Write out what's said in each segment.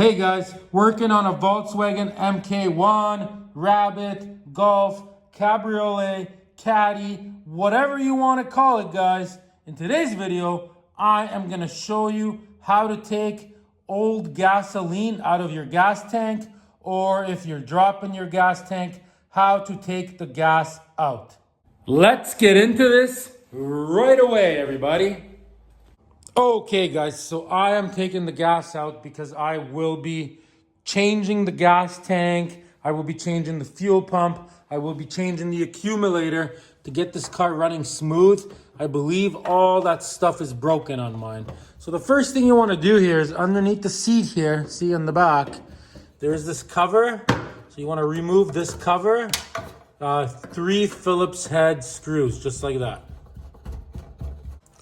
Hey guys, working on a Volkswagen Mk1, Rabbit, Golf, Cabriolet, Caddy, whatever you want to call it guys. In today's video, I am going to show you how to take old gasoline out of your gas tank, or if you're dropping your gas tank, how to take the gas out. Let's get into this right away, everybody. Okay guys, so I am taking the gas out because I will be changing the gas tank, I will be changing the fuel pump, I will be changing the accumulator to get this car running smooth. I believe all that stuff is broken on mine. So the first thing you want to do here is underneath the seat here, see in the back, there's this cover. So you want to remove this cover, 3 Phillips head screws, just like that.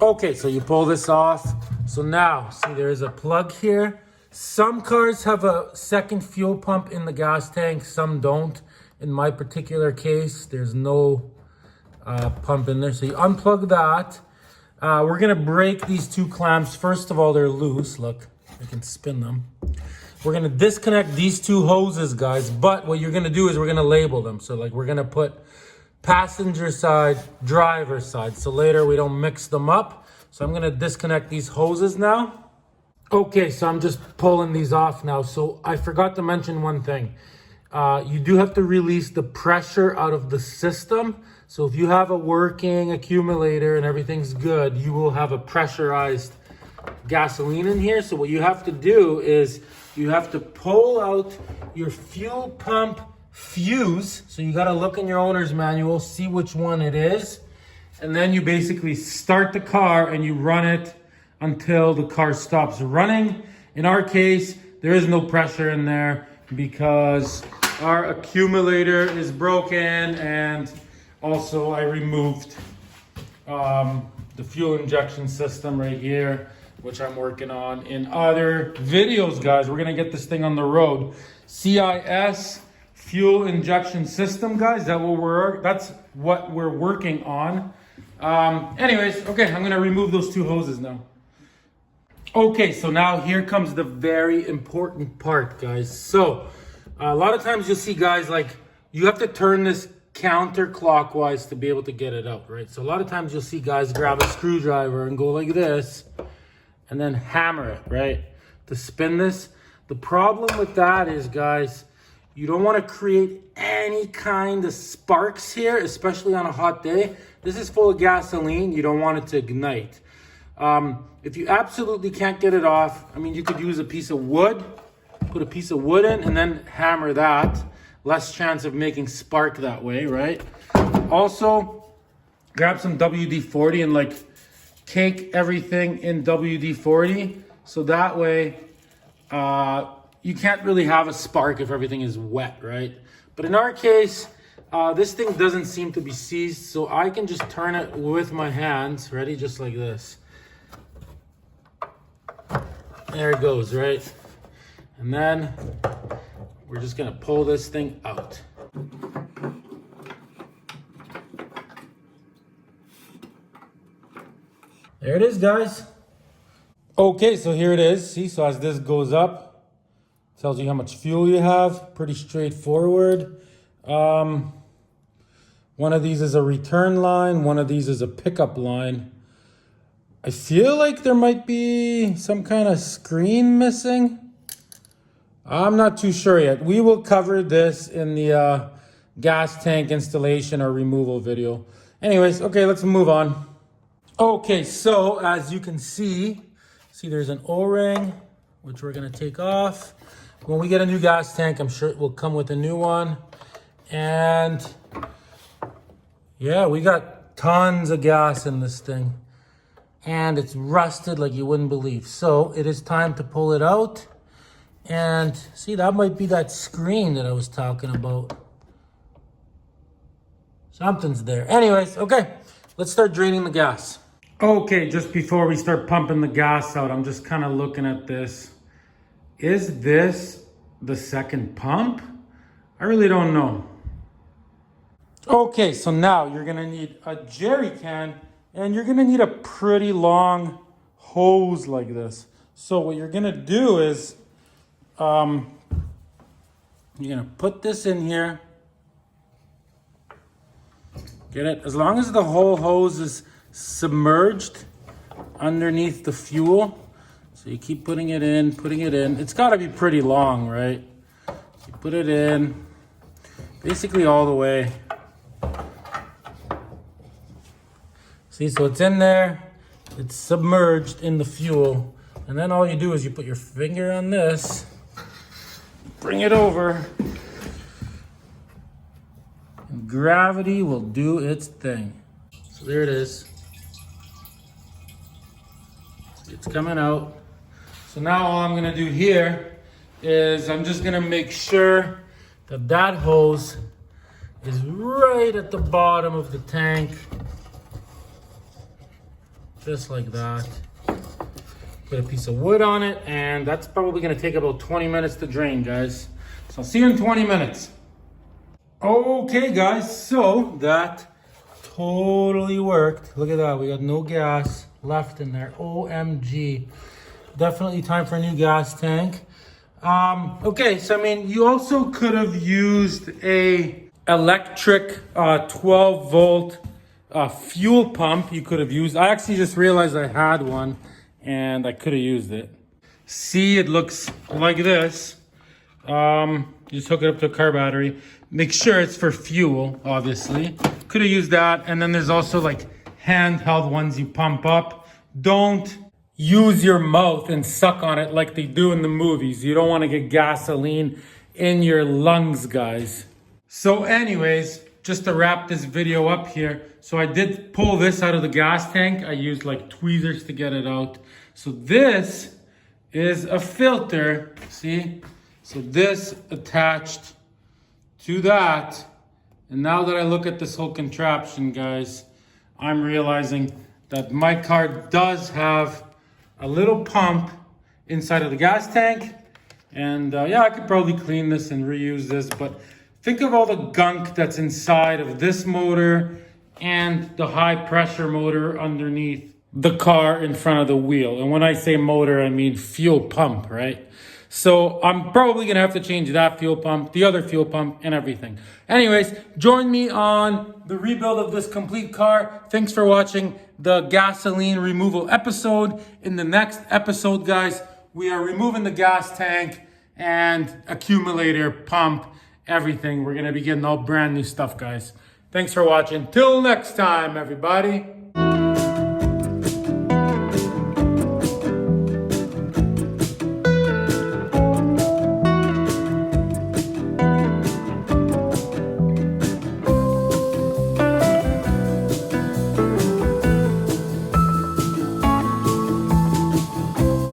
Okay, so you pull this off. So now, see there's a plug here. Some cars have a second fuel pump in the gas tank, some don't. In my particular case, there's no pump in there. So you unplug that. We're gonna break these 2 clamps. First of all, they're loose. Look, I can spin them. We're gonna disconnect these 2 hoses, guys. But what you're gonna do is we're gonna label them. So like we're gonna put passenger side, driver side, so later we don't mix them up. So I'm gonna disconnect these hoses now. Okay, so I'm just pulling these off now. So I forgot to mention one thing. You do have to release the pressure out of the system. So if you have a working accumulator and everything's good, you will have a pressurized gasoline in here. So what you have to do is you have to pull out your fuel pump fuse. So you got to look in your owner's manual, see which one it is, and then you basically start the car and you run it until the car stops running. In our case, there is no pressure in there because our accumulator is broken, and also I removed the fuel injection system right here, which I'm working on in other videos, guys. We're gonna get this thing on the road. CIS fuel injection system, guys. That's what we're working on. Anyways, okay, I'm gonna remove those 2 hoses now. Okay, so now here comes the very important part, guys. So a lot of times you'll see guys like you have to turn this counterclockwise to be able to get it out, right? So a lot of times you'll see guys grab a screwdriver and go like this and then hammer it, right, to spin this. The problem with that is, guys, you don't want to create any kind of sparks here, especially on a hot day. This is full of gasoline. You don't want it to ignite. If you absolutely can't get it off, I mean, you could use a piece of wood, put a piece of wood in, and then hammer that. Less chance of making spark that way, right? Also, grab some WD-40 and like cake everything in WD-40. So that way, you can't really have a spark if everything is wet, right? But in our case, this thing doesn't seem to be seized, so I can just turn it with my hands, ready? Just like this. There it goes, right? And then we're just gonna pull this thing out. There it is, guys. Okay, so here it is. See, so as this goes up, tells you how much fuel you have. Pretty straightforward. One of these is a return line. One of these is a pickup line. I feel like there might be some kind of screen missing. I'm not too sure yet. We will cover this in the gas tank installation or removal video. Anyways, okay, let's move on. Okay, so as you can see there's an O-ring, which we're gonna take off. When we get a new gas tank, I'm sure it will come with a new one. And yeah, we got tons of gas in this thing. And it's rusted like you wouldn't believe. So it is time to pull it out. And see, that might be that screen that I was talking about. Something's there. Anyways, okay, let's start draining the gas. Okay, just before we start pumping the gas out, I'm just kind of looking at this. Is this the second pump? I really don't know. Okay, so now you're gonna need a jerry can, and you're gonna need a pretty long hose like this. So what you're gonna do is You're gonna put this in here. Get it? As long as the whole hose is submerged underneath the fuel. So you keep putting it in, putting it in. It's gotta be pretty long, right? You put it in, basically all the way. See, so it's in there, it's submerged in the fuel. And then all you do is you put your finger on this, bring it over, and gravity will do its thing. So there it is. It's coming out. So now all I'm gonna do here is I'm just gonna make sure that that hose is right at the bottom of the tank. Just like that. Put a piece of wood on it, and that's probably gonna take about 20 minutes to drain, guys. So I'll see you in 20 minutes. Okay, guys, so that totally worked. Look at that, we got no gas left in there. OMG. Definitely time for a new gas tank. Okay, so I mean, you also could have used a electric 12 volt fuel pump. You could have used. I actually just realized I had one and I could have used it. See, it looks like this. You just hook it up to a car battery. Make sure it's for fuel, obviously. Could have used that. And then there's also like handheld ones you pump up. Don't use your mouth and suck on it like they do in the movies. You don't want to get gasoline in your lungs, guys. So anyways, just to wrap this video up here. So I did pull this out of the gas tank. I used like tweezers to get it out. So this is a filter, see? So this attached to that. And now that I look at this whole contraption, guys, I'm realizing that my car does have a little pump inside of the gas tank. And yeah, I could probably clean this and reuse this, but think of all the gunk that's inside of this motor and the high pressure motor underneath the car in front of the wheel. And when I say motor, I mean fuel pump, right? So I'm probably gonna have to change that fuel pump, the other fuel pump, and everything. Anyways, join me on the rebuild of this complete car. Thanks for watching the gasoline removal episode. In the next episode, guys, we are removing the gas tank and accumulator, pump, everything. We're gonna be getting all brand new stuff, guys. Thanks for watching. Till next time, everybody.